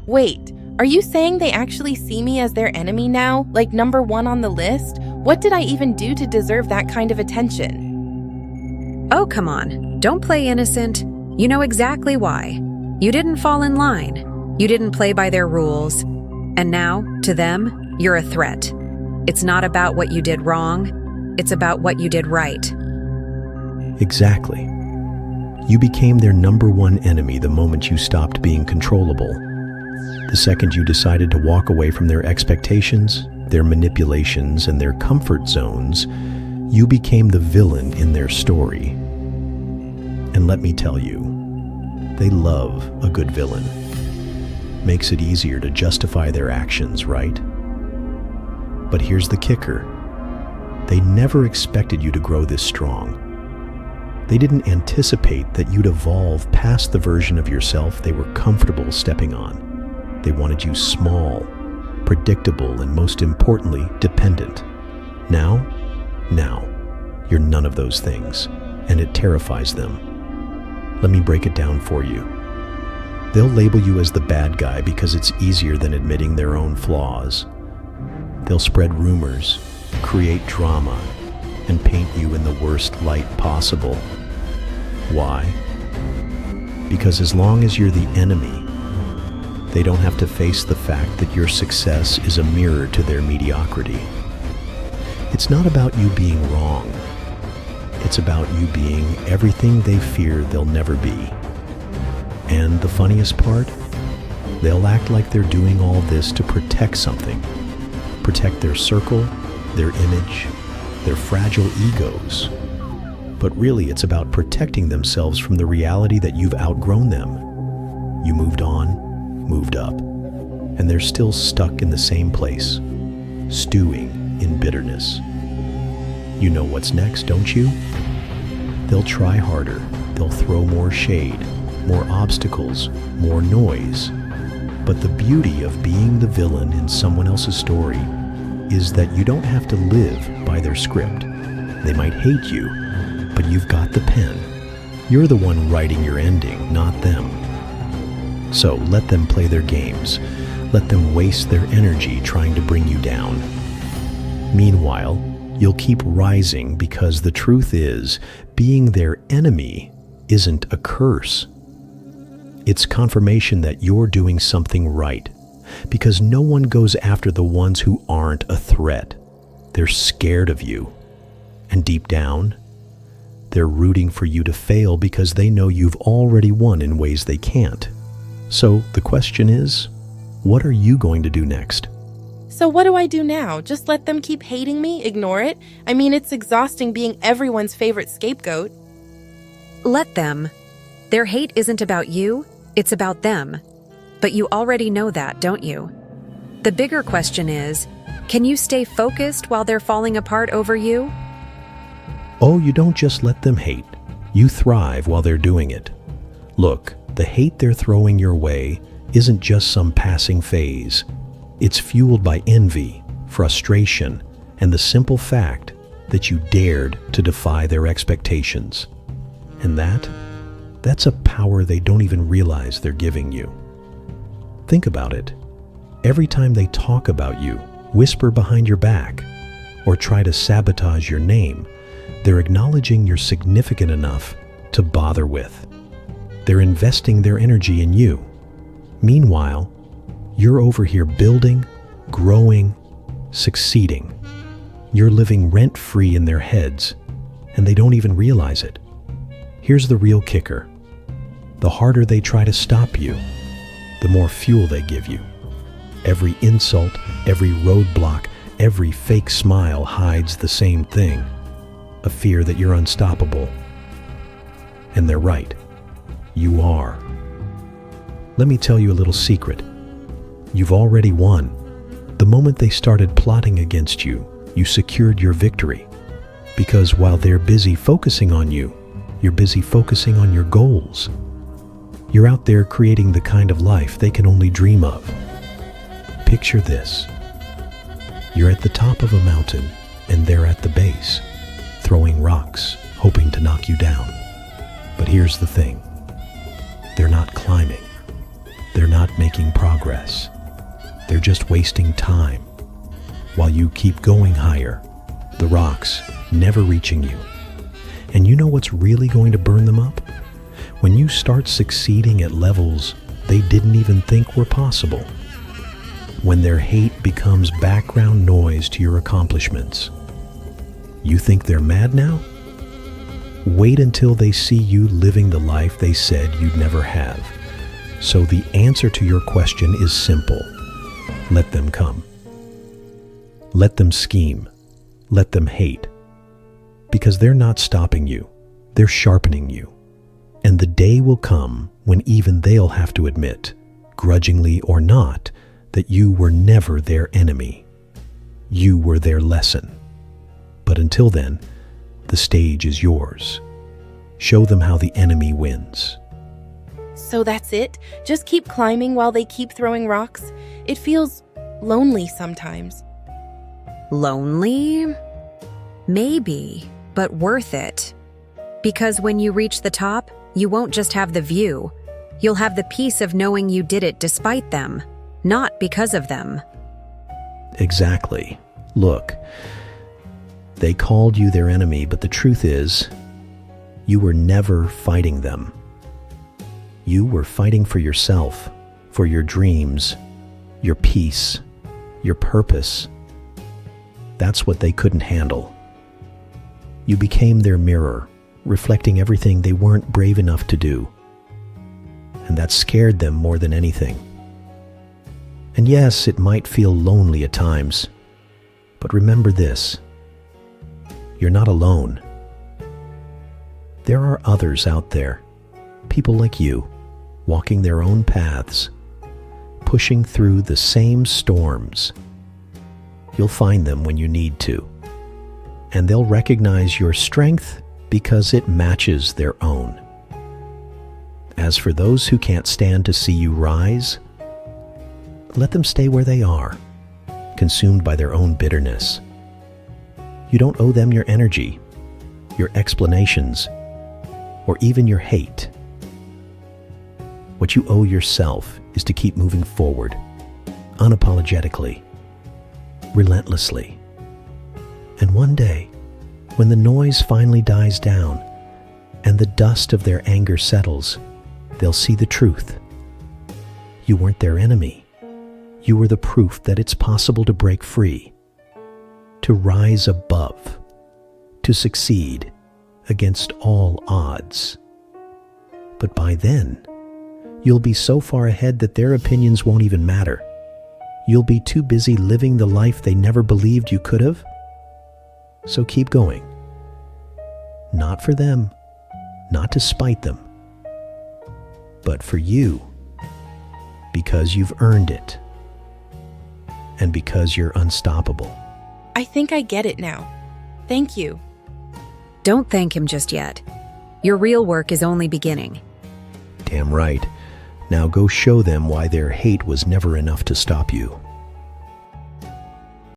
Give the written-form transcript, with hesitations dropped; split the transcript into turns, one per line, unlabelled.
Wait, are you saying they actually see me as their enemy now, like number one on the list? What did I even do to deserve that kind of attention?
Oh, come on. Don't play innocent. You know exactly why. You didn't fall in line. You didn't play by their rules. And now, to them, you're a threat. It's not about what you did wrong. It's about what you did right.
Exactly. You became their number one enemy the moment you stopped being controllable. The second you decided to walk away from their expectations, their manipulations, and their comfort zones, you became the villain in their story. And let me tell you, they love a good villain. Makes it easier to justify their actions, right? But here's the kicker. They never expected you to grow this strong. They didn't anticipate that you'd evolve past the version of yourself they were comfortable stepping on. They wanted you small, predictable, and most importantly, dependent. Now, you're none of those things, and it terrifies them. Let me break it down for you. They'll label you as the bad guy because it's easier than admitting their own flaws. They'll spread rumors, create drama, and paint you in the worst light possible. Why? Because as long as you're the enemy, they don't have to face the fact that your success is a mirror to their mediocrity. It's not about you being wrong. It's about you being everything they fear they'll never be. And the funniest part? They'll act like they're doing all this to protect something. Protect their circle, their image, their fragile egos. But really, it's about protecting themselves from the reality that you've outgrown them. You moved on, moved up, and they're still stuck in the same place, stewing in bitterness. You know what's next, don't you? They'll try harder, they'll throw more shade, more obstacles, more noise. But the beauty of being the villain in someone else's story is that you don't have to live by their script. They might hate you, but you've got the pen. You're the one writing your ending, not them. So let them play their games. Let them waste their energy trying to bring you down. Meanwhile, you'll keep rising because the truth is, being their enemy isn't a curse. It's confirmation that you're doing something right, because no one goes after the ones who aren't a threat. They're scared of you. And deep down, they're rooting for you to fail because they know you've already won in ways they can't. So the question is, what are you going to do next?
So what do I do now? Just let them keep hating me? Ignore it? I mean, it's exhausting being everyone's favorite scapegoat.
Let them. Their hate isn't about you, it's about them. But you already know that, don't you? The bigger question is, can you stay focused while they're falling apart over you?
Oh, you don't just let them hate. You thrive while they're doing it. Look, the hate they're throwing your way isn't just some passing phase. It's fueled by envy, frustration, and the simple fact that you dared to defy their expectations. And that's a power they don't even realize they're giving you. Think about it. Every time they talk about you, whisper behind your back, or try to sabotage your name, they're acknowledging you're significant enough to bother with. They're investing their energy in you. Meanwhile, you're over here building, growing, succeeding. You're living rent-free in their heads, and they don't even realize it. Here's the real kicker. The harder they try to stop you, the more fuel they give you. Every insult, every roadblock, every fake smile hides the same thing, a fear that you're unstoppable. And they're right. You are. Let me tell you a little secret. You've already won. The moment they started plotting against you, you secured your victory. Because while they're busy focusing on you, you're busy focusing on your goals. You're out there creating the kind of life they can only dream of. Picture this. You're at the top of a mountain, and they're at the base, throwing rocks, hoping to knock you down. But here's the thing. They're not climbing. they're not making progress. They're just wasting time while you keep going higher, the rocks never reaching you. And you know what's really going to burn them up? When you start succeeding at levels they didn't even think were possible. When their hate becomes background noise to your accomplishments. You think they're mad now? Wait until they see you living the life they said you'd never have. So the answer to your question is simple. Let them come. Let them scheme. Let them hate. Because they're not stopping you. They're sharpening you. And the day will come when even they'll have to admit, grudgingly or not, that you were never their enemy. You were their lesson. But until then, the stage is yours. Show them how the enemy wins.
So that's it? Just keep climbing while they keep throwing rocks? It feels lonely sometimes.
Lonely? Maybe, but worth it. Because when you reach the top, you won't just have the view. You'll have the peace of knowing you did it despite them, not because of them.
Exactly. Look, they called you their enemy, but the truth is, you were never fighting them. You were fighting for yourself, for your dreams, your peace, your purpose. That's what they couldn't handle. You became their mirror, reflecting everything they weren't brave enough to do. And that scared them more than anything. And yes, it might feel lonely at times, but remember this. You're not alone. There are others out there, people like you, walking their own paths, pushing through the same storms. You'll find them when you need to, and they'll recognize your strength because it matches their own. As for those who can't stand to see you rise, let them stay where they are, consumed by their own bitterness. You don't owe them your energy, your explanations, or even your hate. What you owe yourself is to keep moving forward, unapologetically, relentlessly. And one day, when the noise finally dies down and the dust of their anger settles, they'll see the truth. You weren't their enemy. You were the proof that it's possible to break free, to rise above, to succeed against all odds. But by then, you'll be so far ahead that their opinions won't even matter. You'll be too busy living the life they never believed you could have. So keep going. Not for them, not to spite them, but for you, because you've earned it, and because you're unstoppable.
I think I get it now. Thank you.
Don't thank him just yet. Your real work is only beginning.
Damn right. Now go show them why their hate was never enough to stop you.